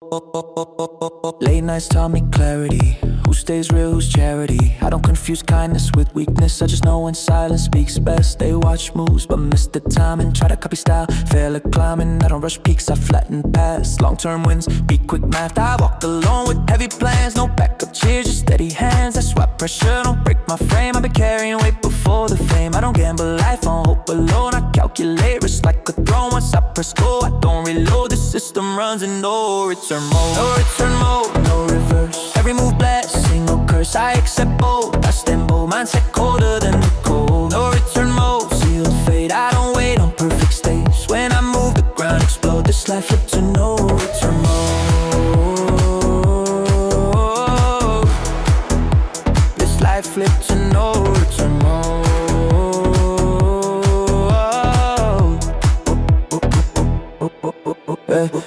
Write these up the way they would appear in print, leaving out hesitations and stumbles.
Late nights taught me clarity. Who stays real, who's charity? I don't confuse kindness with weakness. I just know when silence speaks best. They watch moves but miss the timing. Try to copy style, fail at climbing. I don't rush peaks, I flatten past. Long-term wins, beat quick math. I walk alone with heavy plans. No backup cheers, just steady hands. That's why pressure don't break my frame. I've been carrying weight before the fame. I don't gamble life on hope alone. I calculate risk like a throne. Once I press go, I don't reload. The system runs in no return mode. No return mode, no reverse. Every move blessing, no curse. I accept both, I stand bold. Mindset colder than the cold. No return mode, sealed fate. I don't wait on perfect states. When I move, the ground explode. This life flipped to no return mode. This life flipped to no return mode.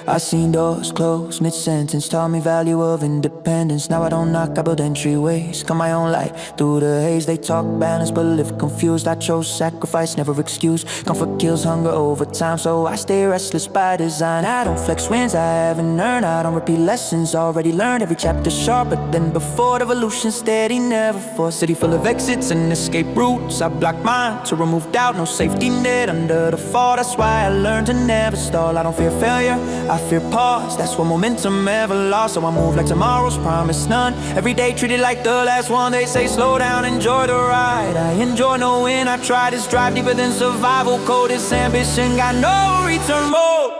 I seen doors close mid-sentence, taught me value of independence. Now I don't knock, I build entryways. Cut my own light through the haze. They talk balance but live confused. I chose sacrifice, never excuse. Comfort kills hunger over time, so I stay restless by design. I don't flex wins I haven't earned. I don't repeat lessons already learned. Every chapter sharper than before. Evolution steady, never forced. City full of exits and escape routes. I block mine to remove doubt. No safety net under the fall. That's why I learned to never stall. I don't fear failure, I fear pause. That's what momentum ever lost. So I move like tomorrow's promise none. Every day treated like the last one. They say slow down, enjoy the ride. I enjoy knowing I tried. This drive deeper than survival code. This ambition got no return mode.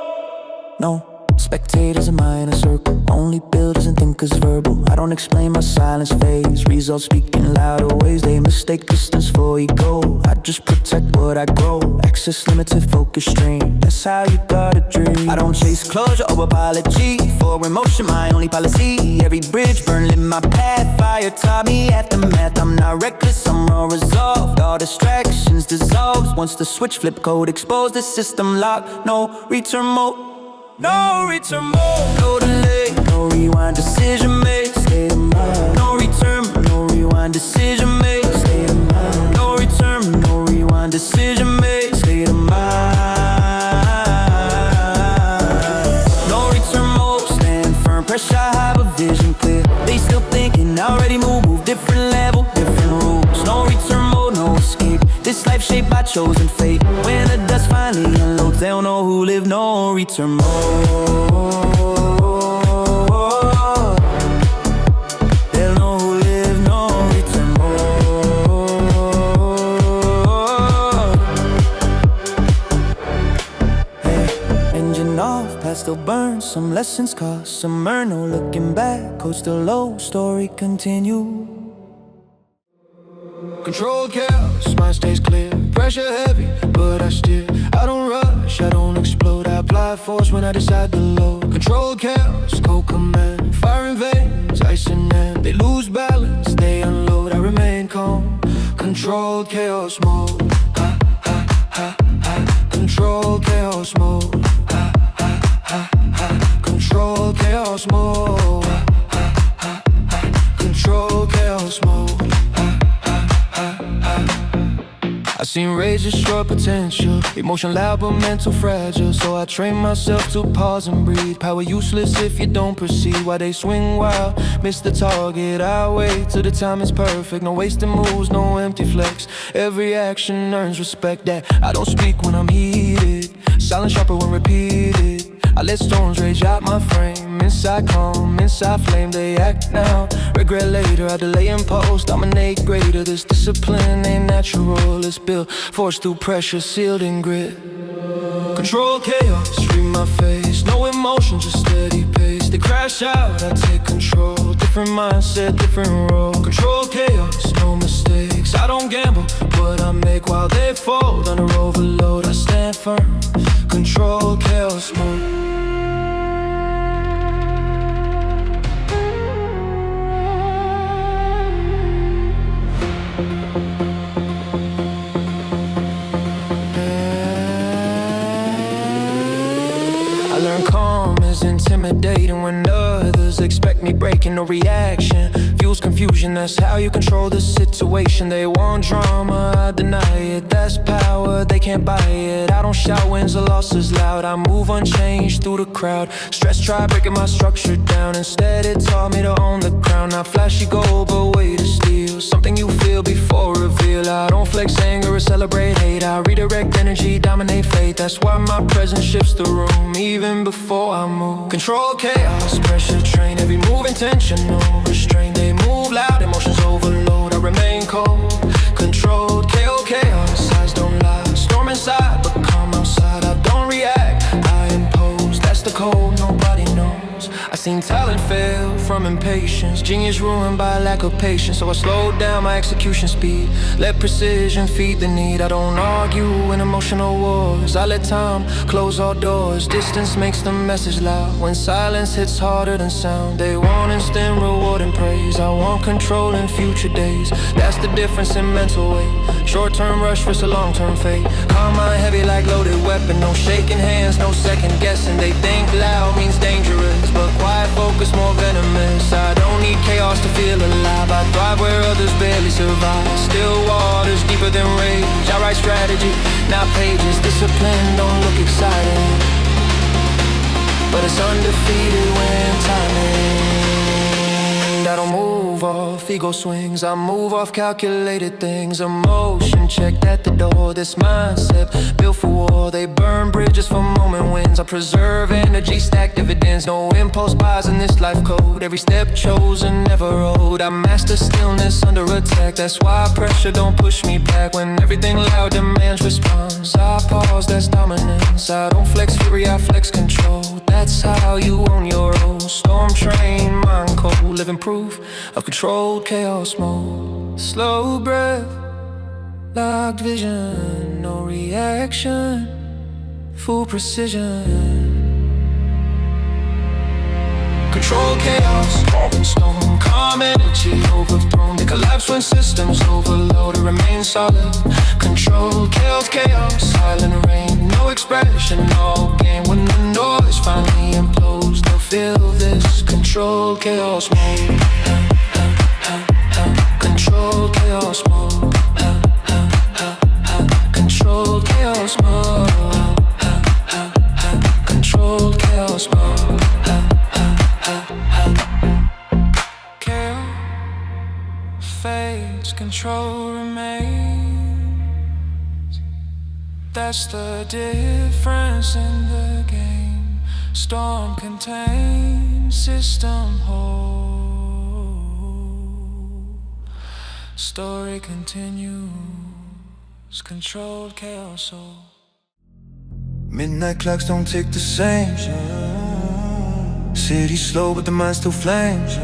No spectators in my inner circle. Only builders and thinkers verbal. I don't explain my silence phase. Results speaking louder ways. They mistake distance for ego. I just protect what I grow. Access limited, focus strain. That's how you gotta dream. I don't chase closure or apology. For emotion, my only policy. Every bridge burned lit my path. Fire taught me aftermath. I'm not reckless, I'm raw resolved. All distractions dissolved. Once the switch flip code exposed, the system locked. No return mode. No return mode, no delay, no rewind, decision made, state of mind. No return, no rewind, decision made, state of mind. No return, no rewind, decision made, state of mind. No return mode, stand firm, pressure high but vision clear. They still thinking, already move, different level, different rules. No return mode, no escape. This life shaped by chosen fate. When the dust finally unloads, they don't know who lived. No return mode. They'll know who lived. No return mode. Hey, engine off, past still burns. Some lessons cost, some earn. No looking back, code still low. Story continue. Control chaos, mind stays clear. Pressure heavy, but I steer. I don't rush, I don't explode. I apply force when I decide to load. Control chaos, cold command. Fire in veins, ice in hand. They lose balance, they unload. I remain calm. Control chaos mode. Ha, ha, ha, ha. Control chaos mode. Ha, ha, ha, ha. Control chaos mode. Ha, ha, ha, ha. Control chaos mode. I seen rage destroy potential. Emotion loud but mental fragile. So I train myself to pause and breathe. Power useless if you don't proceed. Why they swing wild, miss the target. I wait till the time is perfect. No wasted moves, no empty flex. Every action earns respect. That I don't speak when I'm heated. Silent sharper when repeated. I let storms rage out my frame. Inside calm, inside flame. They act now, regret later. I delay and post, dominate greater. This discipline ain't natural. It's built, forced through pressure, sealed in grit. Control chaos, free my face. No emotion, just steady pace. They crash out, I take control. Different mindset, different role. Control chaos, no mistakes. I don't gamble, but I make while they fold. Under overload, I stand firm. Control chaos mode. Intimidating when when others expect me breaking, no reaction fuels confusion. That's how you control the situation. They want drama, I deny it. That's power, they can't buy it. I don't shout wins or losses loud. I move unchanged through the crowd. Stress try breaking my structure down. Instead it taught me to own the crown. Not flashy gold, but way to steal something you feel before reveal. I don't flex anger or celebrate hate. I redirect energy, dominate fate. That's why my presence shifts the room even before I move. Control chaos, pressure train. Every move intentional, restraint. They move loud, emotions overload. I remain cold, controlled. KO chaos, eyes don't lie. Storm inside, but calm outside. I don't react, I impose. That's the code nobody knows. I seen talent fail from impatience, genius ruined by lack of patience. So I slowed down my execution speed, let precision feed the need. I don't argue in emotional wars, I let time close all doors. Distance makes the message loud, when silence hits harder than sound. They want instant reward and praise, I want control in future days. That's the difference in mental weight, short-term rush versus a long-term fate. Calm mind heavy like loaded weapon, no shaking hands, no second guessing. They think loud means dangerous, but quiet focus more venomous. I don't need chaos to feel alive, I thrive where others barely survive. Still waters deeper than rage, I write strategy, not pages. Discipline don't look exciting, but it's undefeated when timing. I don't move off ego swings, I move off calculated things. Emotion checked at the door, this mindset built for war. They burn bridges for moment wins, I preserve energy, stack dividends. No impulse buys in this life code, every step chosen, never owed. I master stillness under attack, that's why pressure don't push me back. When everything loud demands response, I pause, that's dominance. I don't flex fury, I flex control. That's how you own your role. Storm train, mind cold, living proof of controlled chaos mode. Slow breath, locked vision, no reaction, full precision. Control chaos, carving stone, calm energy overthrown. They collapse when systems overload, it remains solid. Control kills chaos, silent rain, no expression, no game. When the noise finally implodes, they'll feel this. Control chaos mode, control chaos mode, control chaos mode, control chaos mode. Fades, control remains. That's the difference in the game. Storm contained, system whole. Story continues, controlled chaos soul. Midnight clocks don't tick the same. City slow but the mind still flames.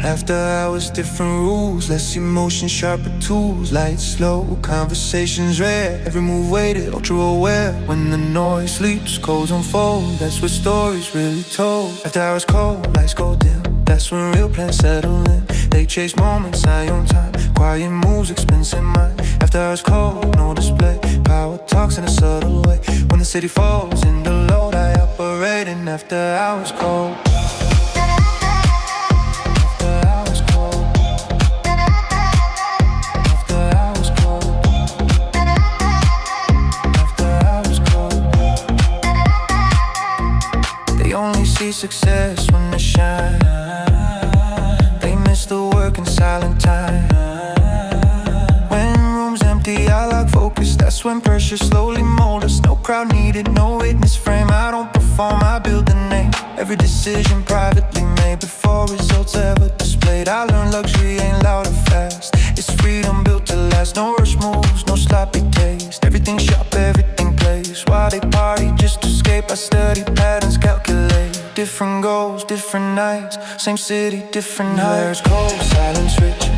After hours, different rules, less emotion, sharper tools. Lights slow, conversations rare, every move weighted, ultra aware. When the noise sleeps, codes unfold, that's what stories really told. After hours cold, lights go dim, that's when real plans settle in. They chase moments, I own time, quiet moves, expensive mind. After hours cold, no display, power talks in a subtle way. When the city falls into load, I operate in after hours cold. See success when they shine, they miss the work in silent time. When room's empty, I lock focus, that's when pressure slowly molds us. No crowd needed, no witness frame, I don't perform, I build a name. Every decision privately made, before results ever displayed. I learned luxury ain't loud or fast, it's freedom built to last. No rush moves, no sloppy taste, everything sharp, everything plays. While they party just to escape, I study patterns, calculate. Different goals, different nights, same city, different heights. Cold, silence rich,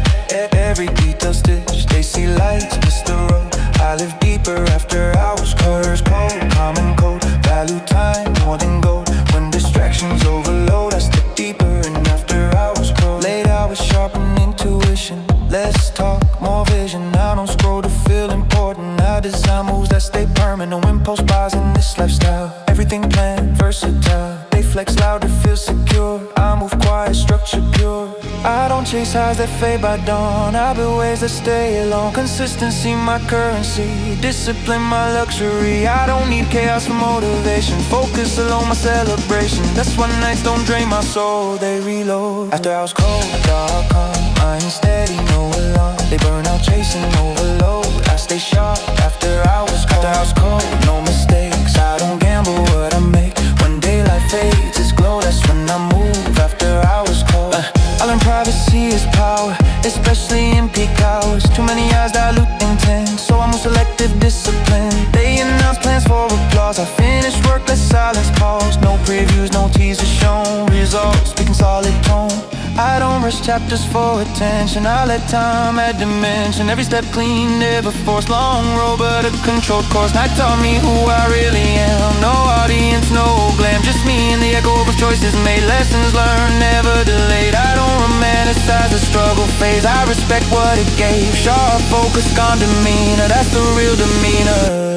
every detail stitched. They see lights, miss the road. I live deeper after hours. Colors cold, calm and cold. Value time more than gold. When distractions overload, I step deeper and after hours cold. Late hours sharpen intuition, less talk, more vision. I don't scroll to feel important, I design moves that stay permanent. No impulse buys in this lifestyle, everything planned, versatile. Flex loud hard to feel secure. I move quiet, structure pure. I don't chase highs that fade by dawn. I build ways that stay alone. Consistency my currency, discipline my luxury. I don't need chaos for motivation. Focus alone my celebration. That's why nights don't drain my soul, they reload. After I was cold, dark, calm, I ain't steady, no alarm. They burn out chasing overload. I stay sharp after hours cold. After I was cold, no mistakes. I don't gamble what I make. When daylight fades, it's glow. That's when I move after hours cold. I learned privacy is power, especially in peak hours. Too many eyes dilute intent, so I'm with selective discipline. They announce plans for applause. I finish work, let silence pause. No previews, no teasers shown. Results speaking solid tone. I don't rush chapters for attention. I let time add dimension. Every step clean, never forced. Long road, but a controlled course. Night taught me who I really am. No audience, no glam. Just me and the echo of choices made. Lessons learned, never delayed. I don't romanticize the struggle phase. I respect what it gave. Sharp focus, calm demeanor. That's the real demeanor.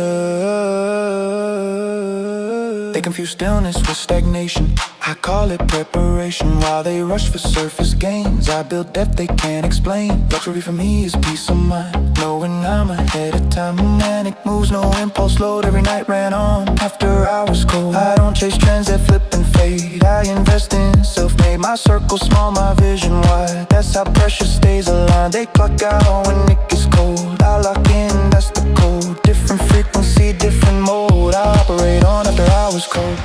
They confuse stillness with stagnation. I call it preparation. While they rush for surface gains, I build depth they can't explain. Luxury for me is peace of mind, knowing I'm ahead of time. Manic moves, no impulse load. Every night ran on after hours cold. I don't chase trends that flip and fade. I invest in self-made. My circle small, my vision wide. That's how pressure stays aligned. They clock out when it gets cold. I lock in, that's the code. Different frequency, different mode. I operate on after hours cold.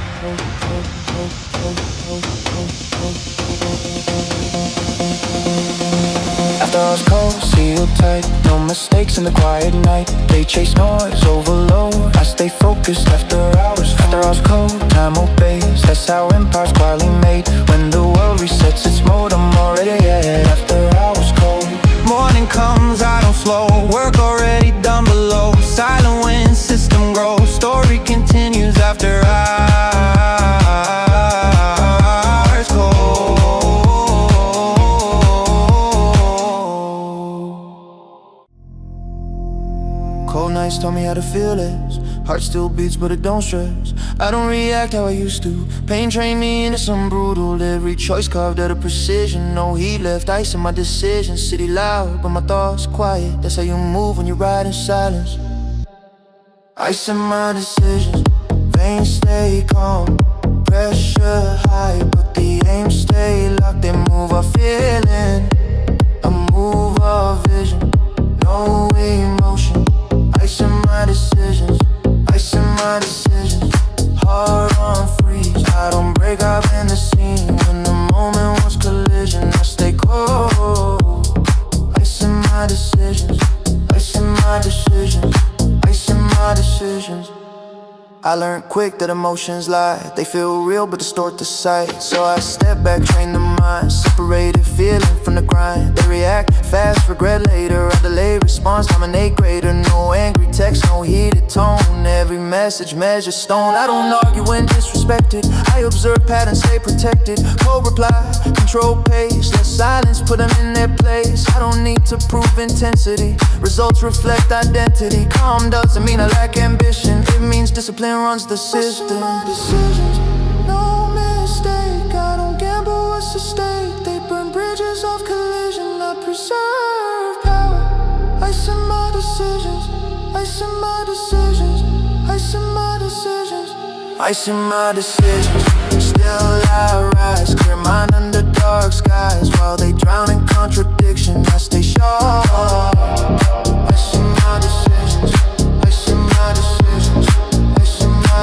After I was cold, sealed tight. No mistakes in the quiet night. They chase noise, overload. I stay focused after hours. After I was cold, time obeys. That's how empires quietly made. When the world resets its mode, I'm already ahead. After hours cold. Morning comes, I don't slow. Work already done below. Silent when system grows. Story continues after hours cold. Cold nights taught me how to feel this. Heart still beats but it don't stress. I don't react how I used to. Pain trained me into some brutal. Every choice carved out of precision. No heat left, ice in my decisions. City loud but my thoughts quiet. That's how you move when you ride in silence. Ice in my decisions. Veins stay calm. Pressure high but the aim stay locked. They move our feeling. A move of vision. No emotion. Ice in my decisions. Ice in my decisions. Heart on freeze. I don't break up in the scene. When the moment was collision, I stay cold. Ice in my decisions. Ice in my decisions. Ice in my decisions. I learned quick that emotions lie. They feel real but distort the sight. So I step back, train the mind. Separated feeling from the grind. They react fast, regret later. I delay response, dominate greater. No angry text, no heated tone. Every message measures stone. I don't argue when disrespected. I observe patterns, stay protected. Cold reply, control pace. Let silence put them in their place. I don't need to prove intensity. Results reflect identity. Calm doesn't mean I lack ambition. It means discipline runs the system. My decisions, no mistake. I don't gamble what's at stake. They burn bridges of collision. I preserve power. Ice in my decisions. Ice in my decisions. Ice in my decisions. Ice in my decisions. Still I rise, clear mind under dark skies. While they drown in contradiction, I stay sharp. Ice in my decisions. Ice in my decisions.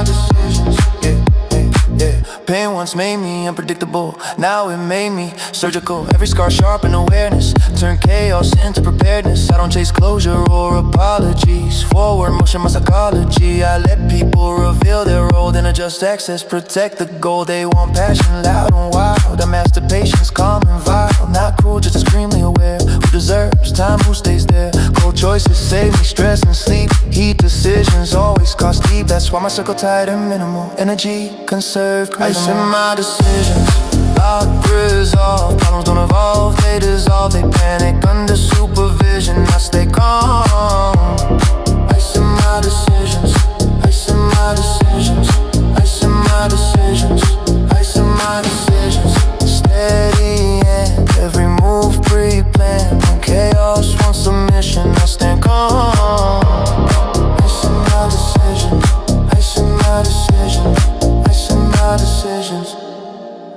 Decisions, yeah. Pain once made me unpredictable. Now it made me surgical. Every scar sharp in awareness. Turn chaos into preparedness. I don't chase closure or apologies. Forward motion, my psychology. I let people reveal their role, then adjust access, protect the goal. They want passion, loud and wild. I master patience, calm and vile. Not cruel, just extremely aware. Who deserves time, who stays there. Cold choices save me stress and sleep. Heat decisions always cost deep. That's why my circle tight and minimal. Energy conserved, ice in my decisions. Lock, resolve. Problems don't evolve, they dissolve. They panic under supervision. I stay calm. Ice in my decisions. Ice in my decisions. Ice in my decisions. Ice in my decisions, steady and every move pre-planned. When chaos wants submission, I stand calm. Icing my decisions, icing my decisions, icing my decisions.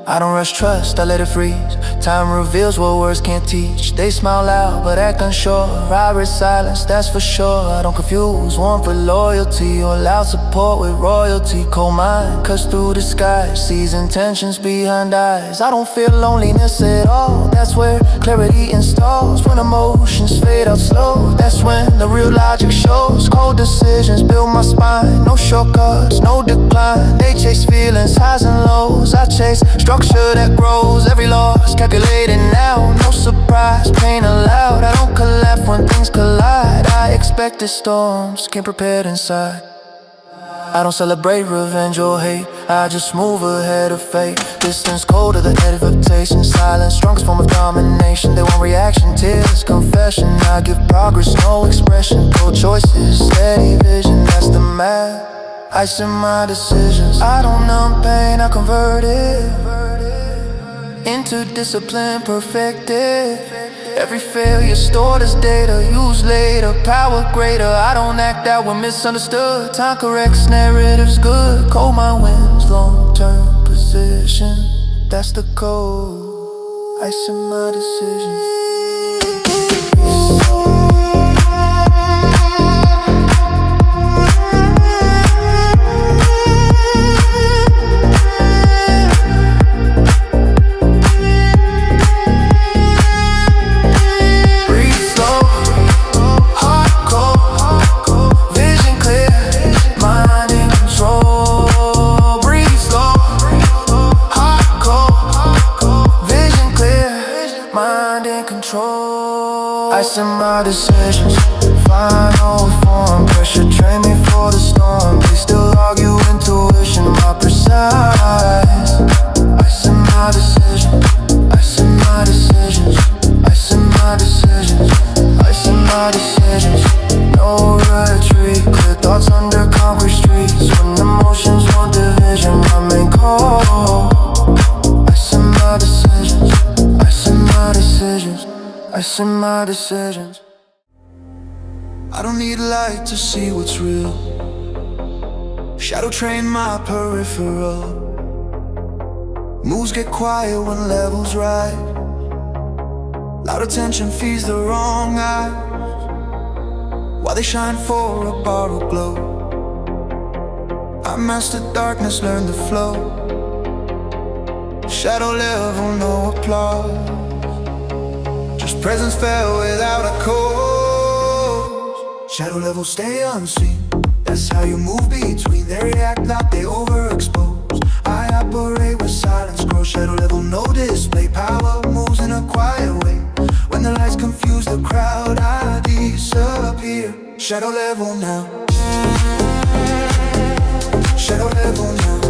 I don't rush trust, I let it freeze. Time reveals what words can't teach. They smile loud but act unsure. I read silence, that's for sure. I don't confuse warmth with loyalty or loud support with royalty. Cold mind cuts through the sky, sees intentions behind eyes. I don't feel loneliness at all. That's where clarity installs. When emotions fade out slow, that's when the real logic shows. Cold decisions build my spine. No shortcuts, no decline. They chase feelings, highs and lows. I chase structure that grows. Every loss calculated now, no surprise, pain allowed. I don't collapse when things collide. I expected storms, came prepared inside. I don't celebrate revenge or hate, I just move ahead of fate. Distance colder than invitation, silence strongest form of domination. They want reaction, tears, confession. I give progress, no expression. Cold choices, steady vision, that's the map. Ice in my decisions. I don't numb pain, I convert it into discipline perfected. Every failure stored as data, used later, power greater. I don't act out when misunderstood. Time corrects narratives good. Cold mind wins, long-term position. That's the code. Ice in my decisions. Ice in my decisions, final form. Pressure train me for the storm. They still argue intuition, my precise. Ice in my decisions, ice in my decisions, ice in my decisions, ice in my decisions. No retreat, clear thoughts under concrete streets. When emotions want division, my main call. Ice in my decisions, ice in my decisions, ice in my decisions. I don't need light to see what's real. Shadow train my peripheral. Moves get quiet when levels rise. Loud attention feeds the wrong eyes, while they shine for a borrowed glow. I mastered darkness, learned the flow. Shadow level, no applause. Just presence fell without a cause. Shadow level, stay unseen. That's how you move between. They react like they overexpose. I operate where silence grows. Shadow level, no display. Power moves in a quiet way. When the lights confuse the crowd, I disappear. Shadow level now. Shadow level now.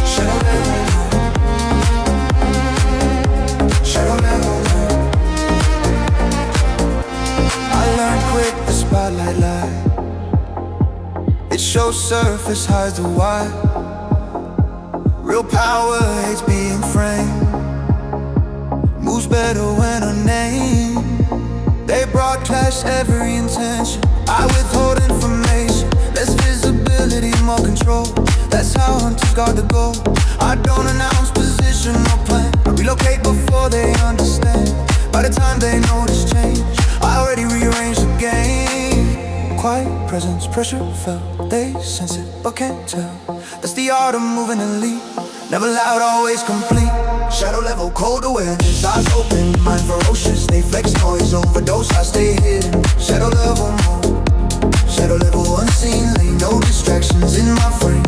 Shadow level now. Shadow level now. I learned quick the spotlight light. It shows surface, hides the why. Real power hates being framed. Moves better when unnamed. They broadcast every intention. I withhold information. Less visibility, more control. That's how hunters guard the goal. I don't announce position or plan. I relocate before they understand. By the time they notice change, I already rearranged the game. Quiet presence, pressure felt. They sense it but can't tell. That's the art of moving elite. Never loud, always complete. Shadow level, cold awareness, eyes open, mind ferocious. They flex noise, overdose, I stay hidden. Shadow level mode, shadow level unseen. Lane, no distractions in my frame.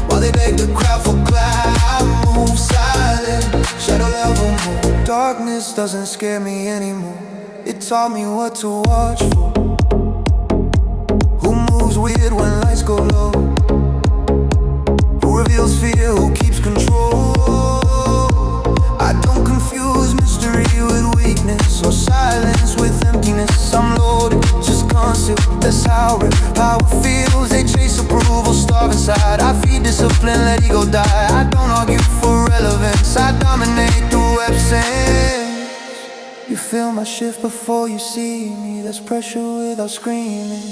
While they beg the crowd for clap, I move silent. Shadow level mode. Darkness doesn't scare me anymore. It taught me what to watch for. Who moves weird when lights go low? Who reveals fear, who keeps control? I don't confuse mystery with weakness, or silence with emptiness. I'm loaded, just concealed. That's how real power feels. They chase a approval, starve inside. I feed discipline, let ego die. I don't argue for relevance, I dominate through absence. You feel my shift before you see me. There's pressure without screaming.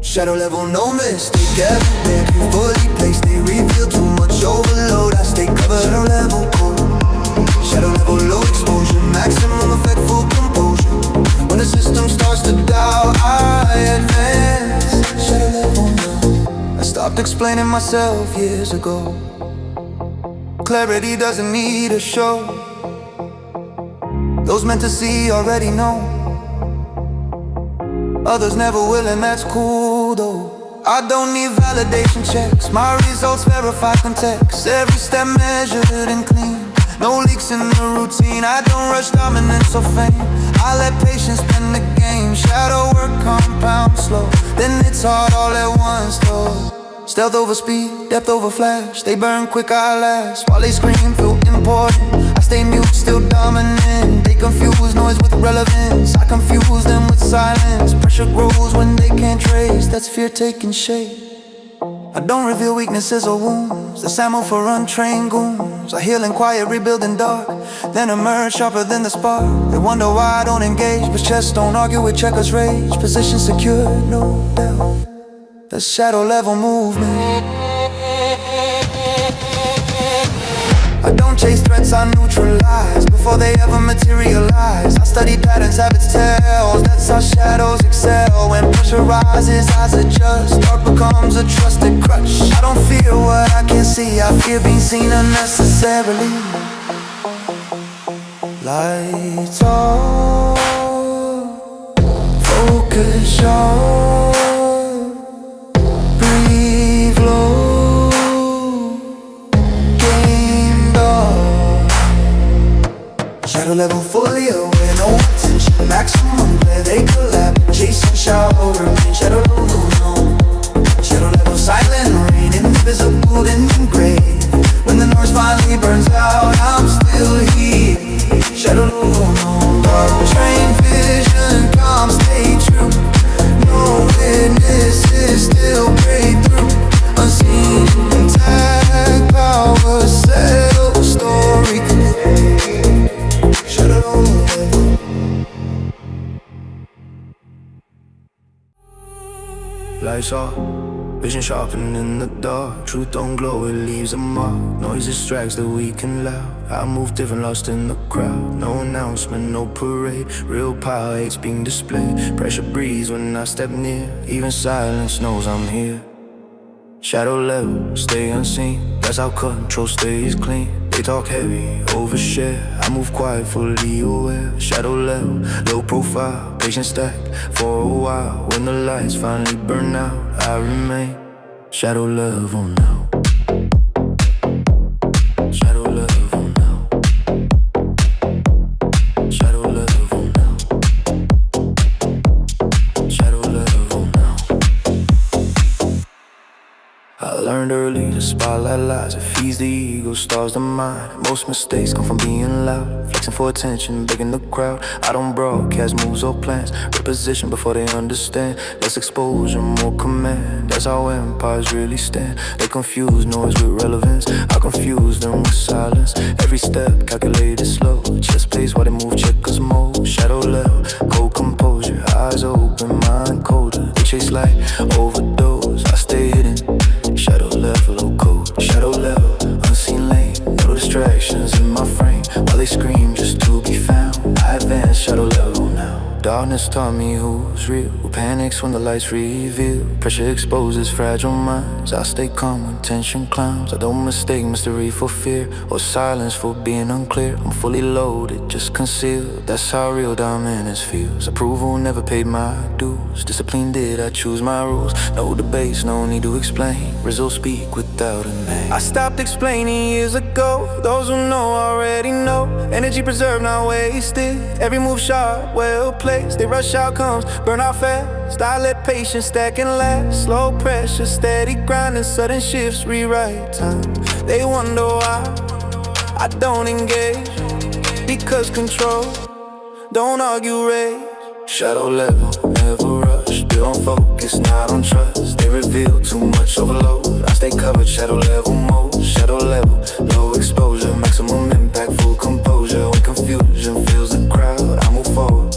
Shadow level, no mistake, everywhere fully placed. They reveal too much overload, I stay covered. Shadow level cold, shadow level low exposure, maximum effect, full composure. When the system starts to doubt, I advance. Shadow level now, I stopped explaining myself years ago. Clarity doesn't need a show. Those meant to see already know. Others never will, and that's cool though. I don't need validation checks, my results verify context. Every step measured and clean, no leaks in the routine. I don't rush dominance or fame, I let patience spin the game. Shadow work compound slow, then it's hard all at once though. Stealth over speed, depth over flash. They burn quick, I last. While they scream, feel important. I stay mute, still dominant. They confuse noise with relevance, I confuse them with silence. Pressure grows when they can't trace, that's fear taking shape. I don't reveal weaknesses or wounds, that's ammo for untrained goons. I heal in quiet, rebuild in dark, then emerge sharper than the spark. They wonder why I don't engage, but chests don't argue with checkers rage. Position secure, no doubt. That's shadow level movement. I don't chase threats, I neutralize before they ever materialize. I study patterns, habits, tells. That's how shadows excel. When pressure rises, eyes adjust. Dark becomes a trusted crutch. I don't fear what I can't see, I fear being seen unnecessarily. Lights off, focus on, breathe low, game dog. Shadow level fully aware, no attention, maximum glare. They collapse, chasing shower rain. Shadow level, no. Shadow level, silent rain, invisible and engraved. When the noise finally burns out, I'm still here. Shadow level, no. Dark train vision, calm, stay true. No witnesses, still break through. Unseen, intact, power, settle, story. Shadow level. Lights off, vision sharpened in the dark. Truth don't glow, it leaves a mark. Noise distracts the weak and loud. I move different, lost in the crowd. No announcement, no parade. Real power, it's being displayed. Pressure breathes when I step near. Even silence knows I'm here. Shadow level, stay unseen. That's how control stays clean. They talk heavy, overshare. I move quiet, fully aware. Shadow level, low profile, patient stack for a while. When the lights finally burn out, I remain. Shadow level now. Shadow level now. Shadow level now. Shadow level now. I learned early to spotlight lies. It feeds the ego, starves the mind. Most mistakes come from being loud, flexing for attention, begging the crowd. I don't broadcast moves or plans, reposition before they understand. Less exposure, more command. That's how empires really stand. They confuse noise with relevance, I confuse them with silence. Every step calculated slow, chest plays while they move checkers mode. Shadow level, cold composure, eyes open, mind colder. They chase light, overdose, I stay hidden. Shadow level, cold, shadow level, unseen lane. No distractions in my frame, while they scream just to be found. I advance, shadow level now. Darkness taught me who's real. Panics when the lights reveal. Pressure exposes fragile minds. I stay calm when tension climbs. I don't mistake mystery for fear, or silence for being unclear. I'm fully loaded, just concealed. That's how real dominance feels. Approval never paid my dues. Discipline did, I choose my rules. No debates, no need to explain. Results speak without a name. I stopped explaining years ago. Those who know already know. Energy preserved, not wasted. Every move sharp, well placed. They rush outcomes, burn out fast. I let patience stack and last. Slow pressure, steady grinding. Sudden shifts rewrite time. They wonder why I don't engage, because control, don't argue rage. Shadow level, never rush. Still on focus, not on trust. They reveal too much overload. I stay covered, shadow level mode. Shadow level, low exposure, maximum impact, full composure. When confusion fills the crowd, I move forward.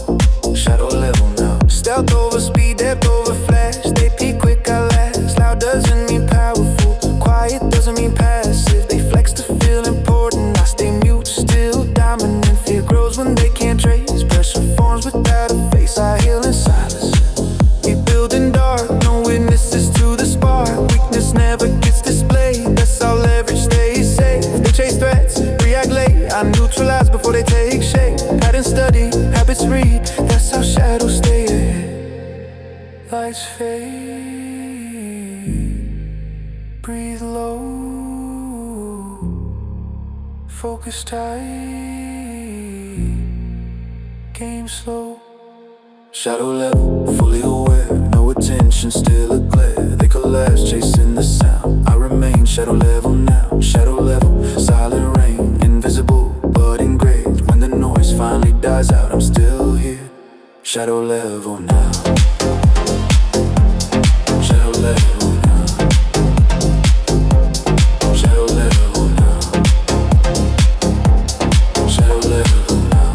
Shadow level now. Stealth over speed, depth over flash. They peak quick, I last. Loud doesn't mean powerful. Quiet doesn't mean passive. They flex to feel important. I stay mute, still dominant. Fear grows when they can't trace. Pressure forms without a face. I heal in silence. We build in dark, no witnesses to the spark. Weakness never gets displayed. That's how leverage stays safe. They chase threats, react late. I neutralize before they take shape. Pattern study, habits read. That's how shadows stay ahead. Lights fade. Breathe low. Focus tight. Game slow. Shadow level, fully aware. No attention, still a glare. They collapse, chasing the sound. I remain shadow level now. Shadow level, silent rain. Invisible, but engraved. When the noise finally dies out, I'm still here. Shadow level now. Shadow level now. Shadow level now. Shadow level now.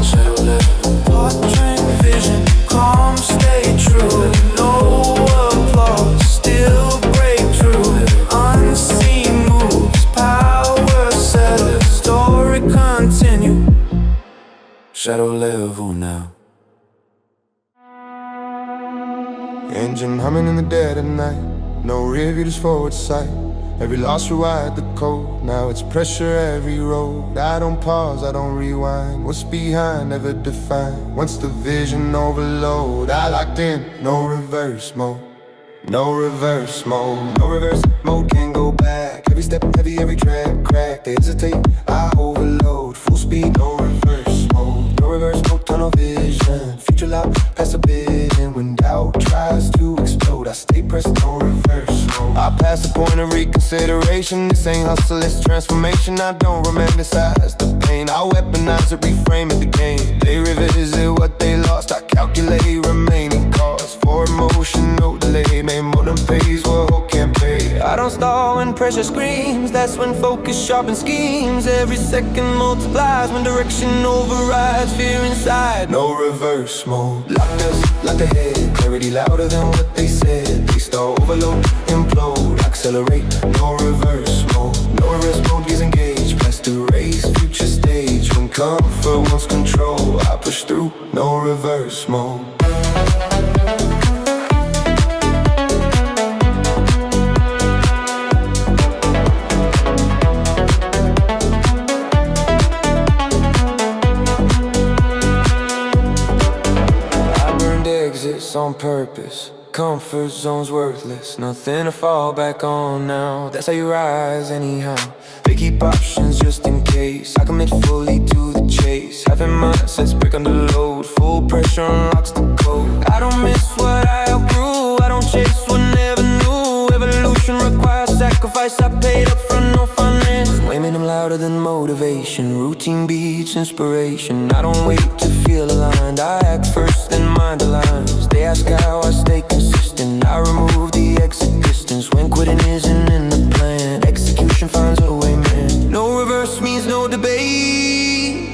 Shadow level. Portrait vision, calm, stay true. No applause, still break through. Unseen moves, power settles. Story continue. Shadow level now. Engine humming in the dead of night. No rear view, just forward sight. Every loss rewired the code. Now it's pressure every road. I don't pause, I don't rewind. What's behind, never define. Once the vision overload, I locked in, no reverse mode. No reverse mode. No reverse mode, can't go back. Every step heavy, every track crack. They hesitate, I overload. Full speed, no reverse mode. No reverse mode, tunnel vision. Future loud, past a vision. When doubt tries to explode, I stay pressed, no reverse mode. I pass the point of reconsideration. This ain't hustle, it's transformation. I don't romanticize the pain. I weaponize it, reframe it, the game. They revisit what they lost. I calculate remaining costs. For emotion, no delay. Made more than pays what hope can't pay. I don't stall when pressure screams. That's when focus sharpens schemes. Every second multiplies when direction overrides fear inside. No reverse mode. Locked us, locked ahead. Clarity louder than what they said. They stall, overload, implode, accelerate. No reverse mode. No reverse mode, is engaged. Past the race, future stage. When comfort wants control, I push through. No reverse mode. On purpose, comfort zone's worthless. Nothing to fall back on now. That's how you rise anyhow. They keep options just in case. I commit fully to the chase. Having mindsets break under load. Full pressure unlocks the code. I don't miss what I outgrew. I don't chase what never knew. Evolution requires sacrifice. I paid up front, no finance. Flaming them louder than motivation. Routine beats inspiration. I don't wait to feel aligned. I act first, then mind aligns. They ask how I stay consistent. I remove the exit distance. When quitting isn't in the plan, execution finds a way, man. No reverse means no debate.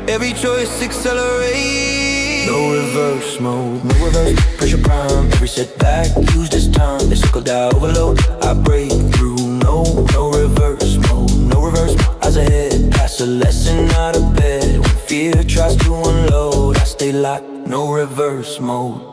Every choice accelerate. No reverse mode. No reverse, pressure prime. Every setback used as time. They circle down, overload, I break through. No reverse mode. No reverse, eyes ahead. Pass a lesson out of bed. When fear tries to unload, I stay locked. No reverse mode.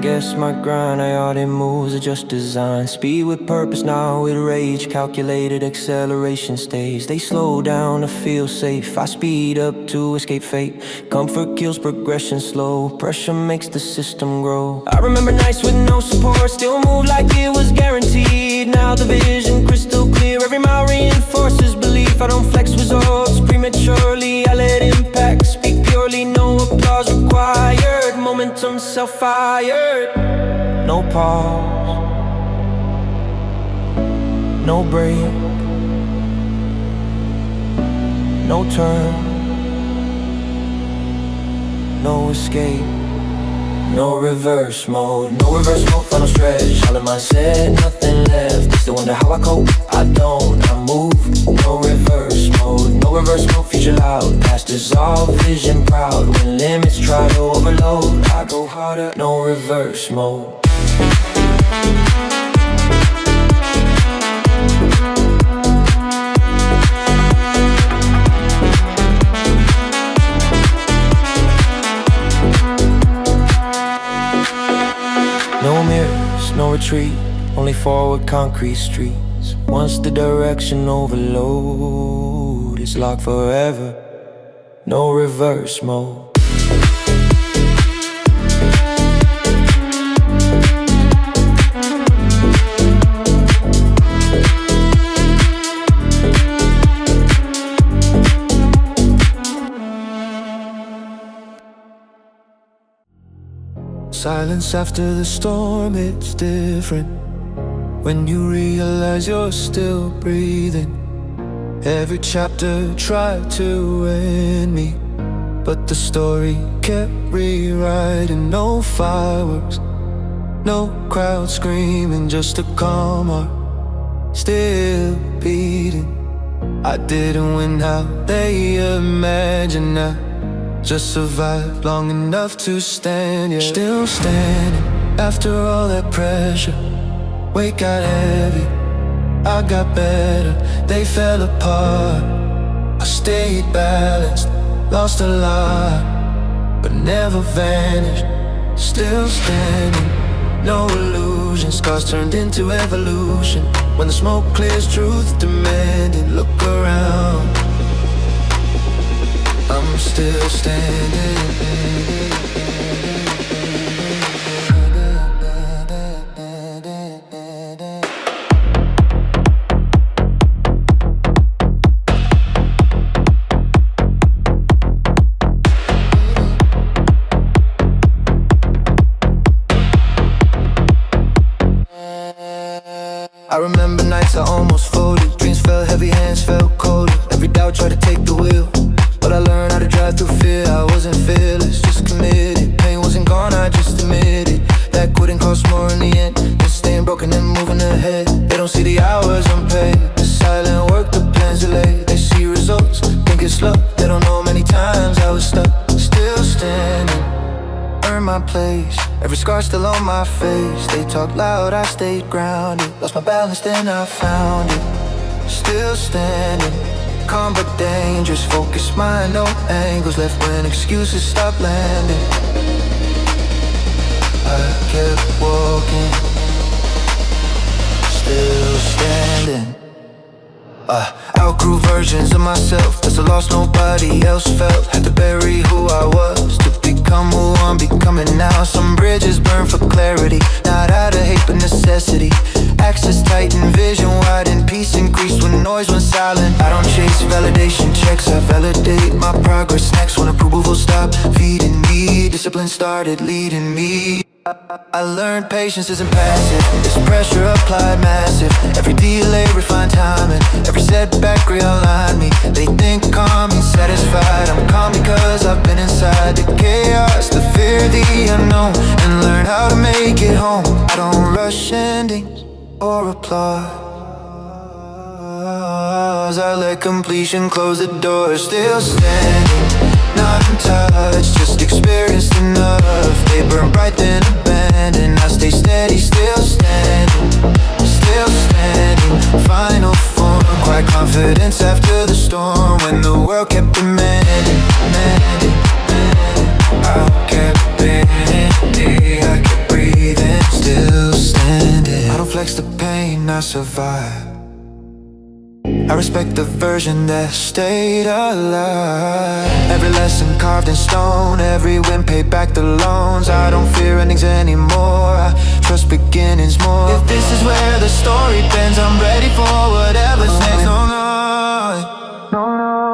Guess my grind, I audit moves, adjust design. Speed with purpose, now with rage. Calculated acceleration stays. They slow down to feel safe. I speed up to escape fate. Comfort kills progression slow. Pressure makes the system grow. I remember nights with no support. Still move like it was guaranteed. Now the vision crystal clear. Every mile reinforces belief. I don't flex results prematurely. I let impact speak purely. No applause required. are fired. No pause, no break, no turn, no escape. No reverse mode, final stretch. All in my set, nothing left. They still wonder how I cope, I don't, I move. No reverse mode, future loud. Past dissolve, vision proud. When limits try to overload, I go harder. No reverse mode. No mirrors, no retreat, only forward concrete streets. Once the direction overload, it's locked forever. No reverse mode. Silence after the storm, it's different. When you realize you're still breathing. Every chapter tried to end me, but the story kept rewriting. No fireworks, no crowd screaming, just a calm heart still beating. I didn't win how they imagined. I just survived long enough to stand, yeah. Still standing after all that pressure. Weight got heavy, I got better. They fell apart, I stayed balanced. Lost a lot, but never vanished. Still standing, no illusion. Scars turned into evolution. When the smoke clears, truth demanding. Look around, I'm still standing. I remember nights I almost folded. Dreams felt heavy, hands felt colder. Every doubt tried to take the wheel, but I learned how to drive through fear. I wasn't fearless, just committed. Pain wasn't gone, I just admitted that quitting cost more in the end than staying broken and moving ahead. They don't see the hours unpaid, the silent work, the plans delayed. They see results, think it's luck. They don't know many times I was stuck. Still standing, earned my place. Every scar still on my face. They talk loud, I stayed grounded. Lost my balance, then I found it. Still standing, calm but dangerous. Focused mind, no angles. Left when excuses stopped landing. I kept walking, still standing. Outgrew versions of myself. That's a loss nobody else felt. Had to bury who I was to become who I'm becoming now. Some bridges burn for clarity, not out of hate but necessity. Access tightened, vision widened, peace increased when noise went silent. I don't chase validation checks, I validate my progress next. When approval stopped feeding me, discipline started leading me. I learned patience isn't passive, it's pressure applied massive. Every delay refined timing, every setback realigned me. They think calm means satisfied, I'm calm because I've been inside the chaos, the fear, the unknown, and learn how to make it home. I don't rush endings or applause, I let completion close the door. Still standing, not in touch, just experienced enough. They burn bright then abandoned. I stay steady, still standing, still standing. Final form, quiet confidence after the storm. When the world kept demanding, demanding, demanding. I kept bending, I kept breathing, still standing. I don't flex the pain, I survive. I respect the version that stayed alive. Every lesson carved in stone, every win paid back the loans. I don't fear endings anymore, I trust beginnings more. If this is where the story bends, I'm ready for whatever's next. No, no, no, no,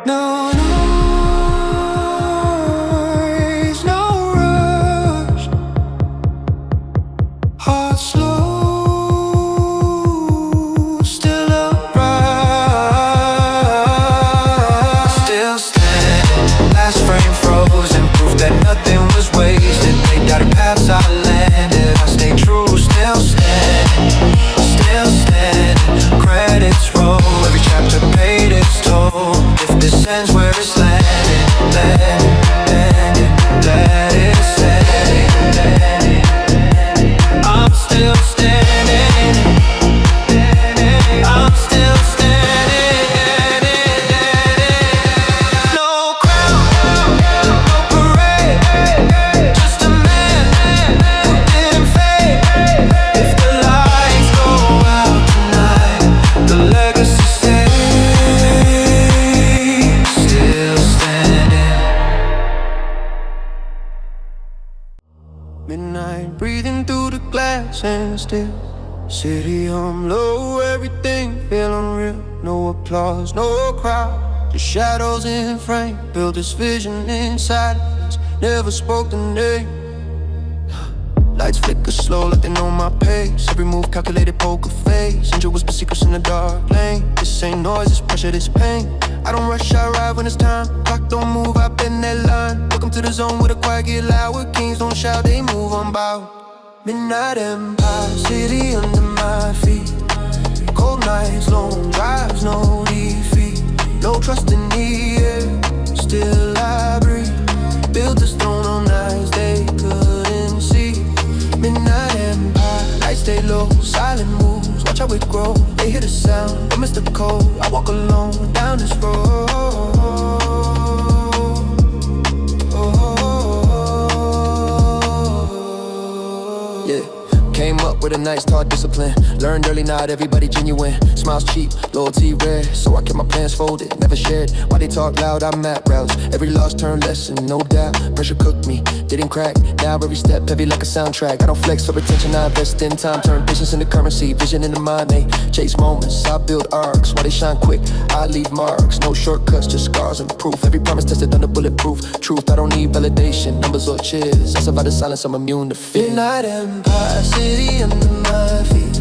no noise, no rush. still. City on low, everything feel unreal. No applause, no crowd, just shadows in frame. Built this vision inside us, never spoke the name. Lights flicker slow like they know my pace. Every move calculated poker face. Angel whisper secrets in the dark lane. This ain't noise, this pressure, this pain. I don't rush, I ride when it's time. Clock don't move, I bend that line. Welcome to the zone where the quiet get loud. Where kings don't shout, they move on bow. Midnight Empire, city under my feet. Cold nights, long drives, no defeat. No trust in the air, still I breathe. Built this throne on nights they couldn't see. Midnight Empire, lights stay low, silent moves, watch how it grow. They hear the sound, but miss the code. I walk alone down this road. Came up with a nice taught discipline. Learned early, not everybody genuine. Smiles cheap, loyalty rare. So I kept my plans folded, never shared. Why they talk loud, I'm at routes. Every loss turned lesson, no doubt. Pressure cooked me, didn't crack. Now every step heavy like a soundtrack. I don't flex for attention, I invest in time. Turn patience into currency, vision in the mind. They chase moments, I build arcs. While they shine quick, I leave marks. No shortcuts, just scars and proof. Every promise tested under bulletproof truth. I don't need validation, numbers or cheers. I survive the silence, I'm immune to fear. Midnight Empire, city under my feet.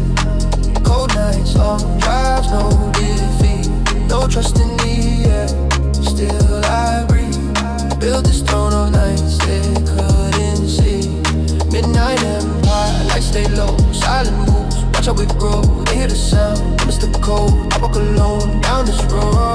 Cold nights, long drives, no defeat. No trust in the air, still I breathe. Built this throne of nights they couldn't see. Midnight Empire, lights stay low, silent moves, watch how we grow. They hear the sound, miss the cold. I walk alone down this road.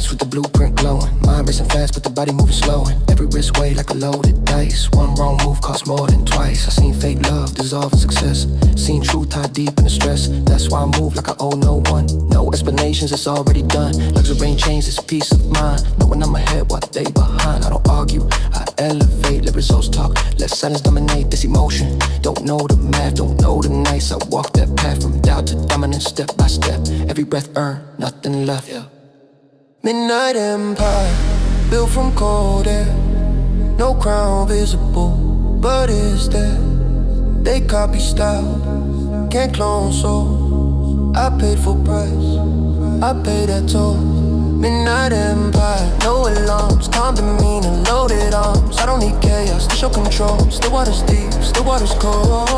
With the blueprint glowing, mind racing fast but the body moving slow. And every wrist way like a loaded dice. One wrong move costs more than twice. I seen fake love dissolve in success. Seen truth tied deep in the stress. That's why I move like I owe no one. No explanations, it's already done. Luxury ain't changed, it's peace of mind. Knowing I'm ahead while they behind. I don't argue, I elevate. Let results talk, let silence dominate this emotion. Don't know the math, don't know the nights. I walk that path from doubt to dominance, step by step. Every breath earned, nothing left. Midnight Empire, built from cold air. No crown visible, but it's there. They copy style, can't clone soul. I paid full price, I paid that toll. Midnight Empire, no alarms, calm demeanor, loaded arms. I don't need chaos, to show control. Still water's deep, still water's cold.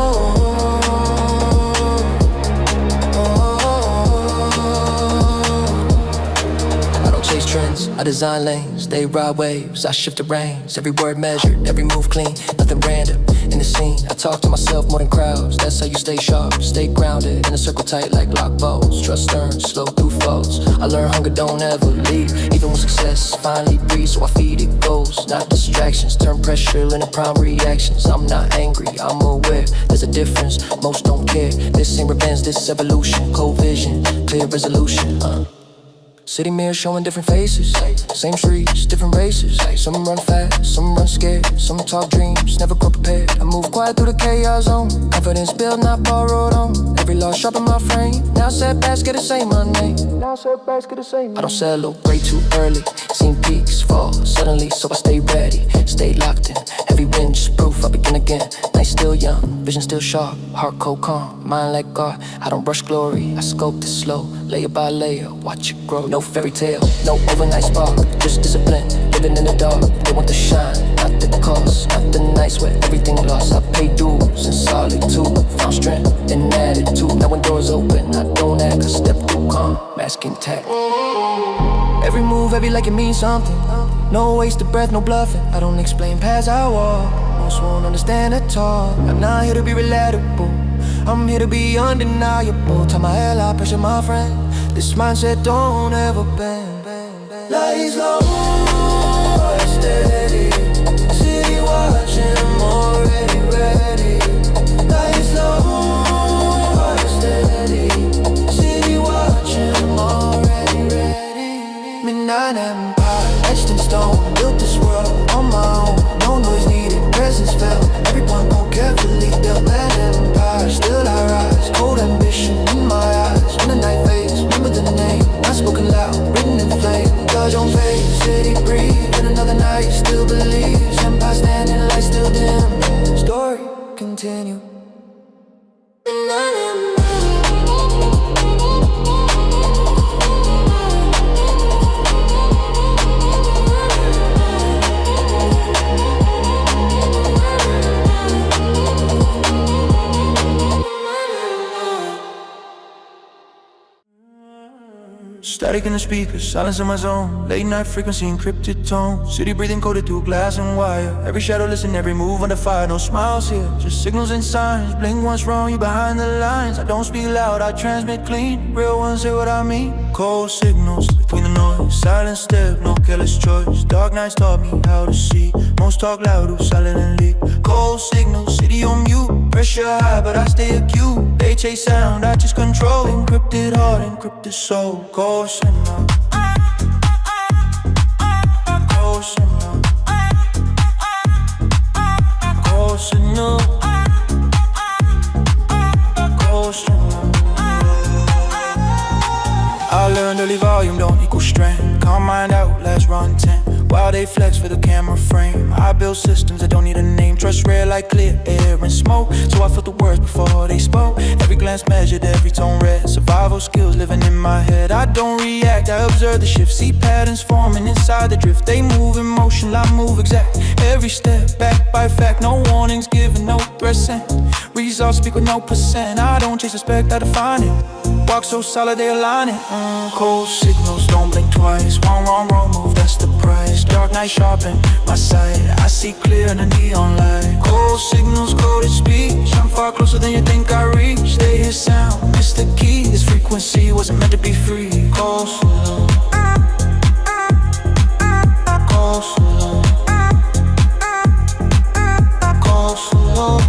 Chase trends, I design lanes, they ride waves, I shift the reins. Every word measured, every move clean, nothing random in the scene. I talk to myself more than crowds, that's how you stay sharp, stay grounded. In a circle tight like lock bolts, trust earned, slow through faults. I learn hunger don't ever leave, even when success finally breathes. So I feed it goals, not distractions. Turn pressure into prime reactions. I'm not angry, I'm aware, there's a difference, most don't care. This ain't revenge, this evolution, cold vision, clear resolution. City mirrors showing different faces. Same streets, different races. Some run fast, some run scared. Some talk dreams, never quite prepared. I move quiet through the chaos zone. Confidence built, not borrowed on. Every loss sharpen my frame. Now setbacks get to say my name. I don't celebrate too early. Seen peaks fall suddenly, so I stay ready. Stay locked in. Heavy wind, just proof I begin again. Night still young, vision still sharp. Heart cold calm, mind like God. I don't rush glory, I scope this slow. Layer by layer, watch it grow. No fairy tale, no overnight spark. Just discipline, living in the dark. They want the shine, not the cost. Not the nights where everything lost. I pay dues in solitude. Found strength in attitude. Now when doors open, I don't act. I step through calm, mask intact. Every move heavy like it means something. No wasted breath, no bluffing. I don't explain paths I walk. Most won't understand at all. I'm not here to be relatable, I'm here to be undeniable. Tie my hair out, pressure my friend. This mindset don't ever bend. Lights low, steady. City watching, I'm already ready. Lights low, steady. City watching, I'm already ready. Midnight Empire, etched in stone. Built this world on my own. No noise needed, presence felt. Everyone go carefully. Built an empire, still I rise. Cold ambition in my eyes. When the night fades, remember the name. Not spoken loud, written in flame. Judge on fate, city static in the speakers, silence in my zone. Late night frequency, encrypted tone. City breathing coded through glass and wire. Every shadow listen, every move under fire. No smiles here, just signals and signs. Blink once wrong, you behind the lines. I don't speak loud, I transmit clean. Real ones say what I mean. Cold signals between the noise. Silent step, no careless choice. Dark nights taught me how to see. Most talk loud, who silently. Cold signals, city on mute. Pressure high, but I stay acute. They chase sound, I just control. Encrypted heart, encrypted soul. Cold signal. Cold signal. Cold signal. Cold signal. I learned early volume don't equal strength. Calm mind out, let's run 10. While they flex for the camera frame, I build systems that don't need a name. Trust rare like clear air and smoke. So I felt the words before they spoke. Every glance measured, every tone read. Survival skills living in my head. I don't react, I observe the shift. See patterns forming inside the drift. They move in motion, I move exact. Every step backed by fact. No warnings given, no threats sent. Results speak with no percent. I don't chase respect, I define it. Walk so solid, they align it. Cold signals, don't blink twice. One wrong move, that's the price. Dark night sharpen my sight. I see clear in the neon light. Cold signals, coded speech. I'm far closer than you think I reach. They hear sound, miss the key. This frequency wasn't meant to be free. Cold signal. Cold signal. Cold signal.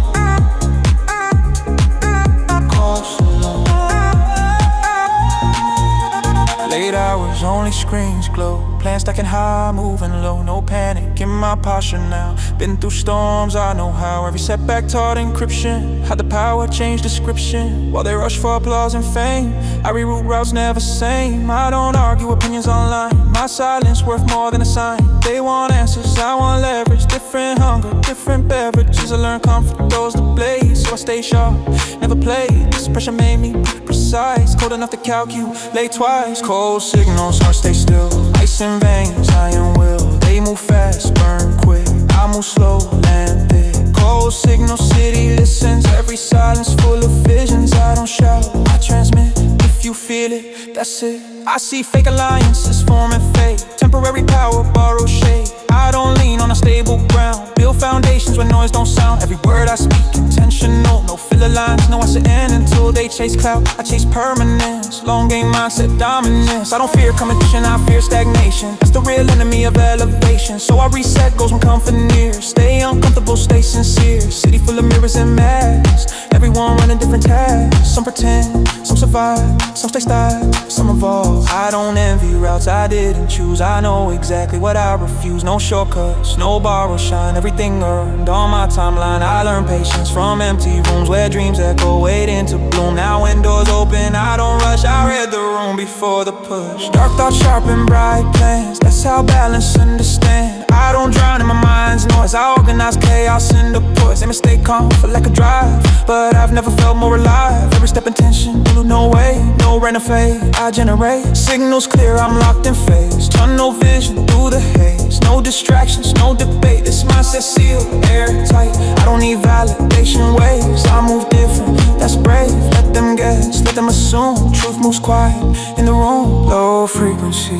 Late hours, only screens glow. Plans stacking high, moving low. No panic in my posture now. Been through storms, I know how. Every setback taught encryption. Had the power, change description. While they rush for applause and fame, I reroute routes never same. I don't argue opinions online. My silence worth more than a sign. They want answers, I want leverage. Different hunger, different beverages. I learn comfort, those that blaze. So I stay sharp, never play. This pressure made me precise. Cold enough to calculate twice. Cold signals, heart stay still. Ice in veins, iron will. They move fast, burn quick. I move slow, land thick. Cold signal, city listens. Every silence full of visions. I don't shout, I transmit. If you feel it, that's it. I see fake alliances forming fake. Temporary power, borrow shade. I don't lean on a stable ground. Build foundations where noise don't sound. Every word I speak intentional. No filler lines, no I sit in until they chase clout. I chase permanence. Long game mindset dominance. I don't fear competition, I fear stagnation. That's the real enemy of elevation. So I reset, goals when comfort near. Stay uncomfortable, stay sincere. City full of mirrors and masks. Everyone running different tasks. Some pretend, some survive. Some stay stuck, some evolve. I don't envy routes I didn't choose. I know exactly what I refuse. No shortcuts, no borrowed shine. Everything earned on my timeline. I learned patience from empty rooms where dreams echo, waiting to bloom. Now when doors open, I don't rush. I read the room before the push. Dark thoughts sharpen bright plans. That's how balance understand. I don't drown in my mind's noise. I organize chaos in the poise. They mistake calm for lack of drive, but I've never felt more alive. Every step intention, no way, no rain or fade. I generate signals clear, I'm locked in phase. Tunnel vision through the haze. No distractions, no debate. This mindset sealed, airtight. I don't need validation waves. I move different, that's brave. Let them guess, let them assume. Truth moves quiet in the room. Low frequency,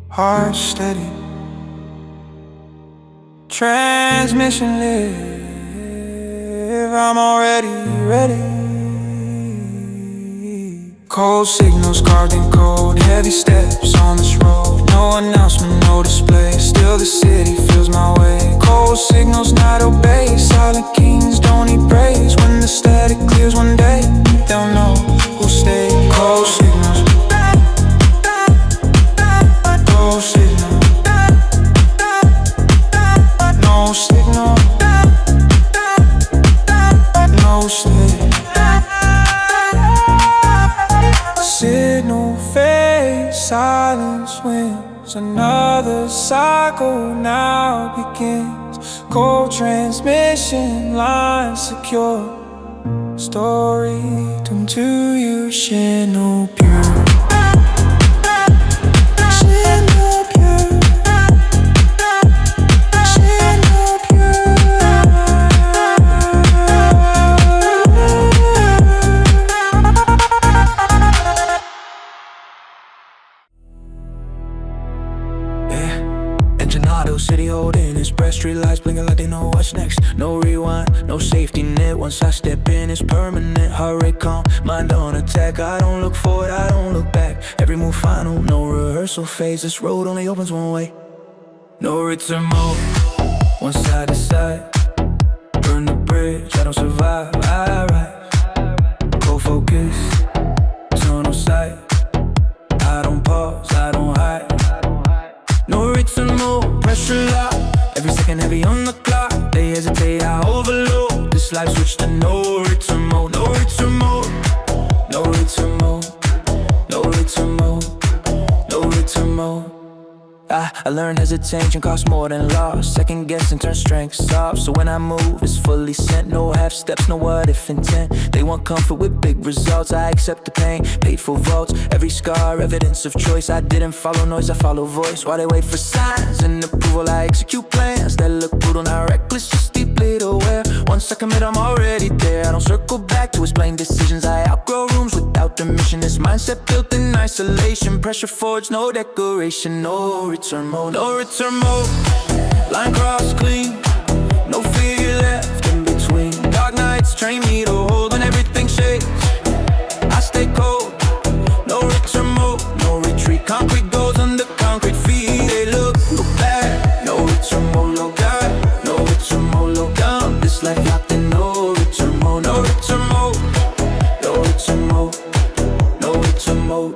heart steady. Transmission live, I'm already ready. Cold signals carved in code. Heavy steps on this road. No announcement, no display. Still the city feels my way. Cold signals not obey. Silent kings don't need praise. When the static clears one day, they'll know who stayed. Cold signals. Cold signal. No signal. No signal. Signal fades, silence wins. Another cycle now begins. Cold transmission lines secure. Story doomed to you, channel pure. Channel pure. Channel pure. Still city holding his breath, street lights blinking like they know what's next. No rewind, no safety net. Once I step in, it's permanent. Heart rate calm, mind on attack. I don't look forward, I don't look back. Every move final, no rehearsal phase. This road only opens one way. No return mode, one side to side. Burn the bridge, I don't survive, I rise. Cold focus, tunnel sight. I don't pause, I don't hide. No return mode, pressure lock. Every second heavy on the clock. They hesitate, I overload. This life switched to no return mode. No return mode, no return mode, no return mode, no return mode. I learned hesitation costs more than loss. Second guessing turns strengths off. So when I move, it's fully sent. No half steps, no what if intent. They want comfort with big results. I accept the pain, paid for votes. Every scar, evidence of choice. I didn't follow noise, I follow voice. While they wait for signs and approval, I execute plans that look brutal, not reckless, just deeply aware. Once I commit, I'm already there. I don't circle back to explain decisions. I outgrow rooms without permission. This mindset built in isolation. Pressure forged, no decoration. No return mode, no return mode. Line cross clean, no fear left in between. Dark nights train me to hold when everything shakes. I stay cold, no return mode, no retreat. Concrete goes under concrete feet. They look back, no return mode, no God. No return mode, no down. This life locked in no return mode, no return mode, no return mode, no return mode.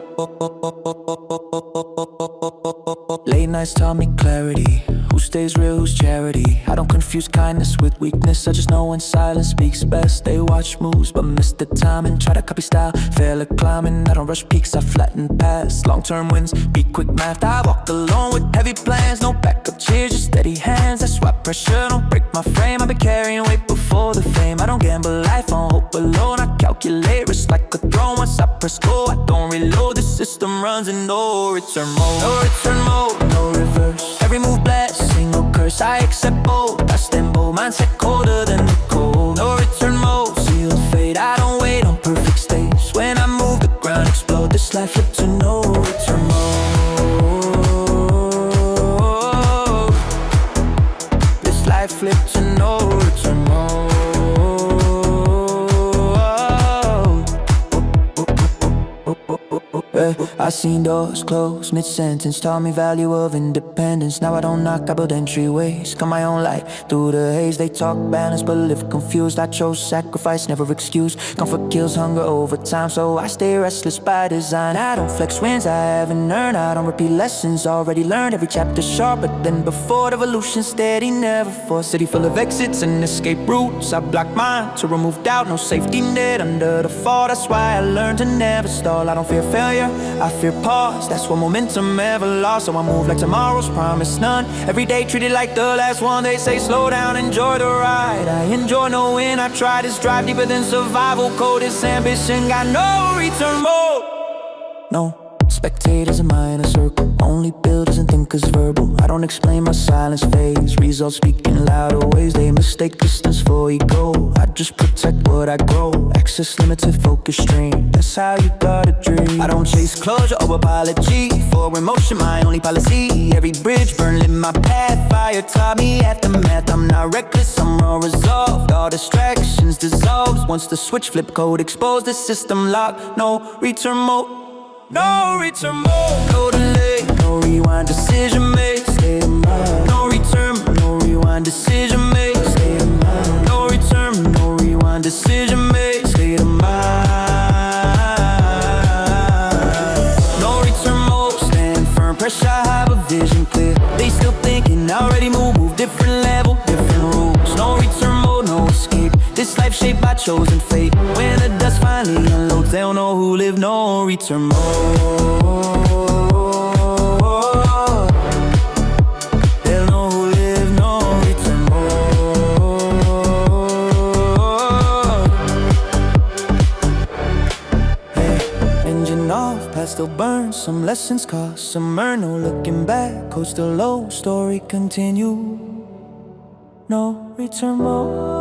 Late nights taught me clarity. Who stays real, who's charity? I don't confuse kindness with weakness. I just know when silence speaks best. They watch moves but miss the timing. Try to copy style, fail at climbing. I don't rush peaks, I flatten past. Long-term wins, be quick math. I walk alone with heavy plans. No backup cheers, just steady hands. That's why pressure don't break my frame. I've been carrying weight before the fame. I don't gamble life on hope alone. I calculate risk like a throne. Once I press go, I don't reload. The system runs in no return mode. No return mode, no reverse. Every move blast, single curse. I accept both, I stand bold. Mindset colder than the cold. No return mode, sealed fate. I don't wait on perfect states. When I move, the ground explode. This life flipped to no return mode. This life flipped to no return mode. I seen doors close mid-sentence, taught me value of independence. Now I don't knock, I build entryways. Got my own light through the haze. They talk balance but live confused. I chose sacrifice, never excuse. Comfort kills hunger over time, so I stay restless by design. I don't flex wins I haven't earned. I don't repeat lessons already learned. Every chapter sharper than before. Evolution steady, never forced. City full of exits and escape routes. I block mine to remove doubt. No safety net under the fall. That's why I learned to never stall. I don't fear failure, I fear pause. That's what momentum ever lost. So I move like tomorrow's promised none. Every day treated like the last one. They say slow down, enjoy the ride. I enjoy knowing I tried. This drive deeper than survival code. This ambition got no return mode. No spectators in my inner circle, only builders and thinkers verbal. I don't explain my silence phase. Results speak in louder ways. They mistake distance for ego. I just protect what I grow. Access limited, focus stream. That's how you gotta dream. I don't chase closure or apology. For emotion, my only policy. Every bridge burned in my path. Fire taught me aftermath. I'm not reckless, I'm raw resolved. All distractions dissolves once the switch flip code exposed. The system locked, no return mode. No return mode, no delay, no rewind, decision made, stay in mind. No return, no rewind, decision made, stay in mind. No return, no rewind, decision made, stay in mind. No return mode, stand firm, pressure high but vision clear. They still thinking, already move different level, different rules. No return mode, no escape. This life shaped by chosen fate. When the dust finally unloads, they'll know who lived. No return mode. They'll know who lived. No return mode. Hey, engine off, past still burn. Some lessons cost, some earn. No looking back, code still low. Story continue. No return mode.